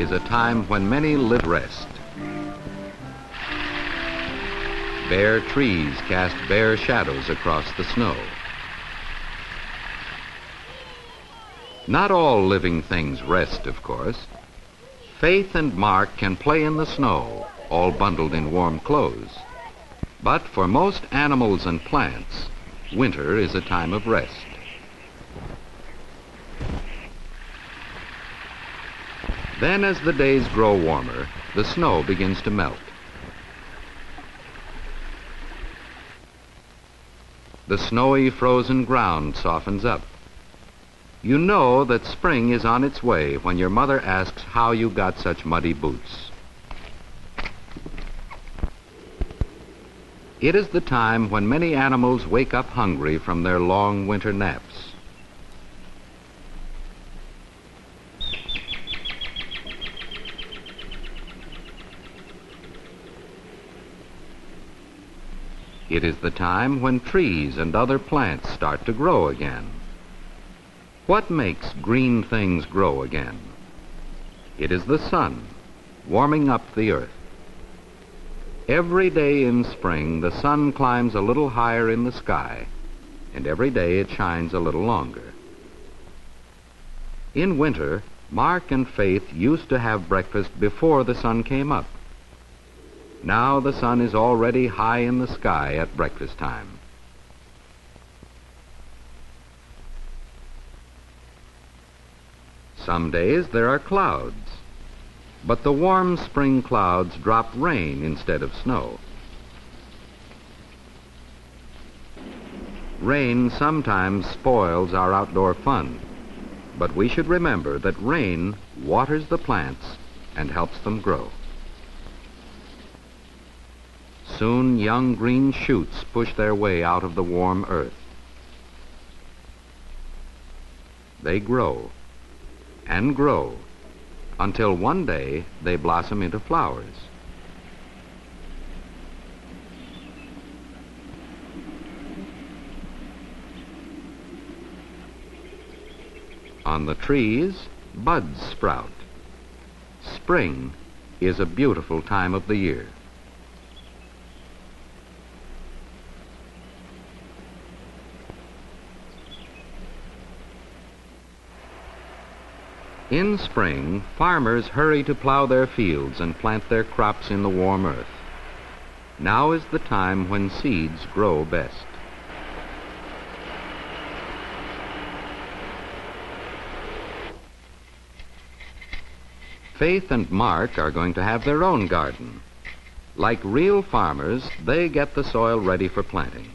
is a time when many live rest. Bare trees cast bare shadows across the snow. Not all living things rest, of course. Faith and Mark can play in the snow, all bundled in warm clothes. But for most animals and plants, winter is a time of rest. Then, as the days grow warmer, the snow begins to melt. The snowy, frozen ground softens up. You know that spring is on its way when your mother asks how you got such muddy boots. It is the time when many animals wake up hungry from their long winter naps. It is the time when trees and other plants start to grow again. What makes green things grow again? It is the sun, warming up the earth. Every day in spring, the sun climbs a little higher in the sky, and every day it shines a little longer. In winter, Mark and Faith used to have breakfast before the sun came up. Now the sun is already high in the sky at breakfast time. Some days there are clouds, but the warm spring clouds drop rain instead of snow. Rain sometimes spoils our outdoor fun, but we should remember that rain waters the plants and helps them grow. Soon young green shoots push their way out of the warm earth. They grow and grow until one day they blossom into flowers. On the trees, buds sprout. Spring is a beautiful time of the year. In spring, farmers hurry to plow their fields and plant their crops in the warm earth. Now is the time when seeds grow best. Faith and Mark are going to have their own garden. Like real farmers, they get the soil ready for planting.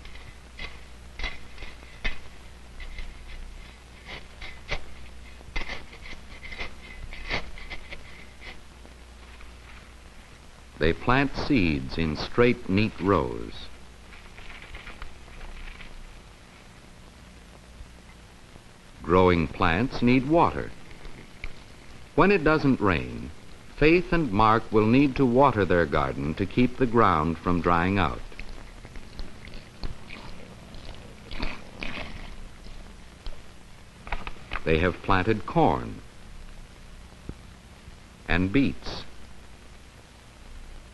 They plant seeds in straight, neat rows. Growing plants need water. When it doesn't rain, Faith and Mark will need to water their garden to keep the ground from drying out. They have planted corn and beets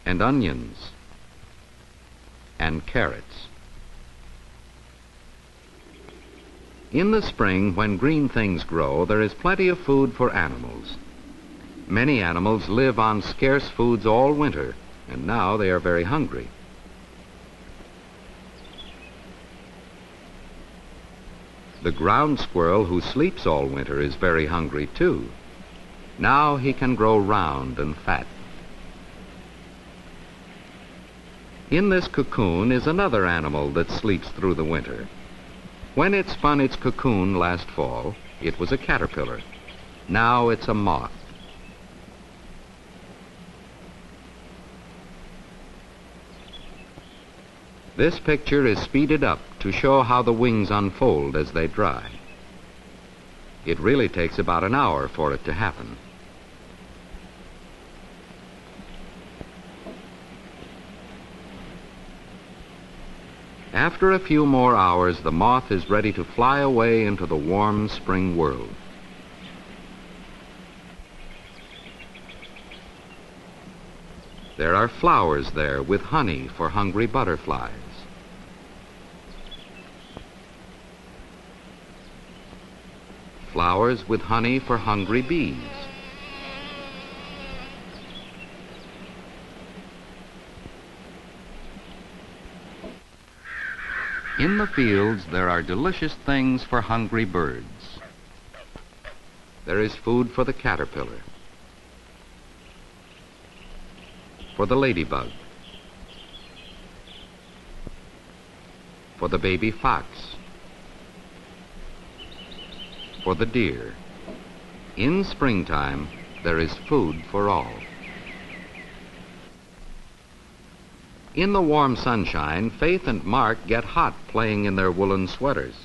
and onions and carrots. In the spring, when green things grow, there is plenty of food for animals. Many animals live on scarce foods all winter, and now they are very hungry. The ground squirrel who sleeps all winter is very hungry too. Now he can grow round and fat. In this cocoon is another animal that sleeps through the winter. When it spun its cocoon last fall, it was a caterpillar. Now it's a moth. This picture is speeded up to show how the wings unfold as they dry. It really takes about an hour for it to happen. After a few more hours, the moth is ready to fly away into the warm spring world. There are flowers there with honey for hungry butterflies. Flowers with honey for hungry bees. In the fields, there are delicious things for hungry birds. There is food for the caterpillar, for the ladybug, for the baby fox, for the deer. In springtime, there is food for all. In the warm sunshine, Faith and Mark get hot playing in their woolen sweaters.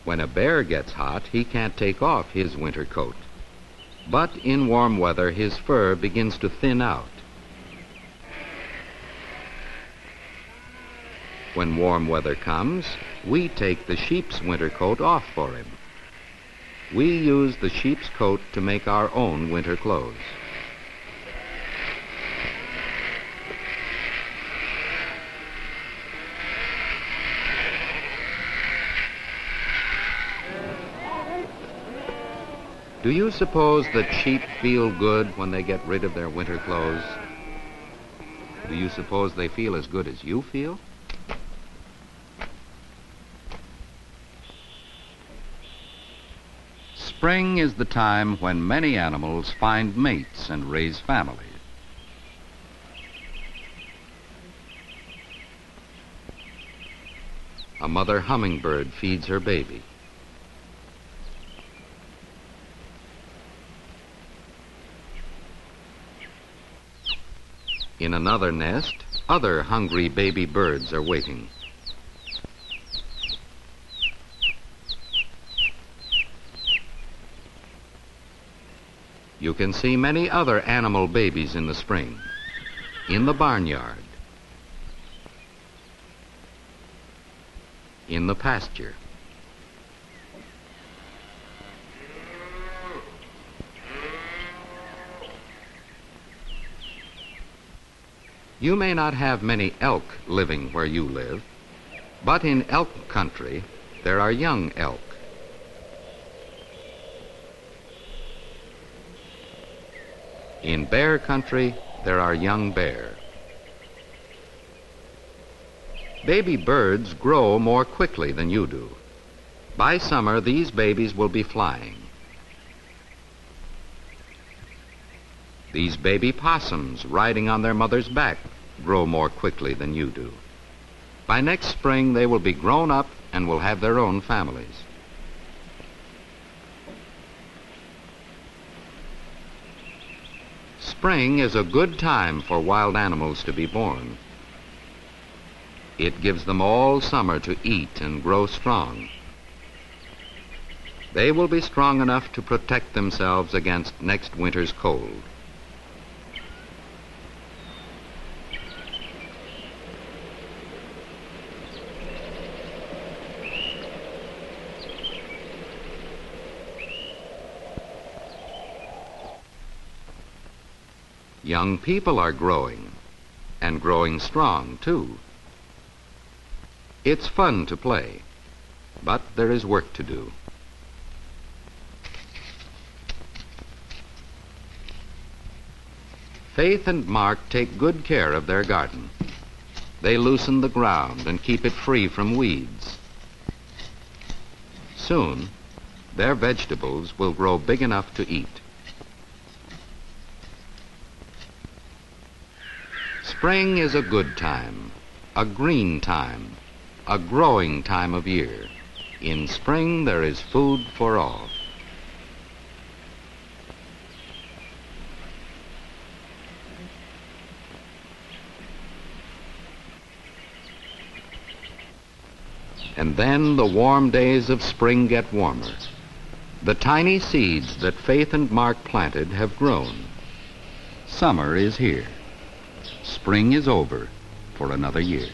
When a bear gets hot, he can't take off his winter coat. But in warm weather, his fur begins to thin out. When warm weather comes, we take the sheep's winter coat off for him. We use the sheep's coat to make our own winter clothes. Do you suppose that sheep feel good when they get rid of their winter clothes? Do you suppose they feel as good as you feel? Spring is the time when many animals find mates and raise families. A mother hummingbird feeds her baby. In another nest, other hungry baby birds are waiting. You can see many other animal babies in the spring, in the barnyard, in the pasture. You may not have many elk living where you live, but in elk country, there are young elk. In bear country, there are young bear. Baby birds grow more quickly than you do. By summer, these babies will be flying. These baby possums riding on their mother's back grow more quickly than you do. By next spring, they will be grown up and will have their own families. Spring is a good time for wild animals to be born. It gives them all summer to eat and grow strong. They will be strong enough to protect themselves against next winter's cold. Young people are growing, and growing strong, too. It's fun to play, but there is work to do. Faith and Mark take good care of their garden. They loosen the ground and keep it free from weeds. Soon, their vegetables will grow big enough to eat. Spring is a good time, a green time, a growing time of year. In spring, there is food for all. And then the warm days of spring get warmer. The tiny seeds that Faith and Mark planted have grown. Summer is here. Spring is over for another year.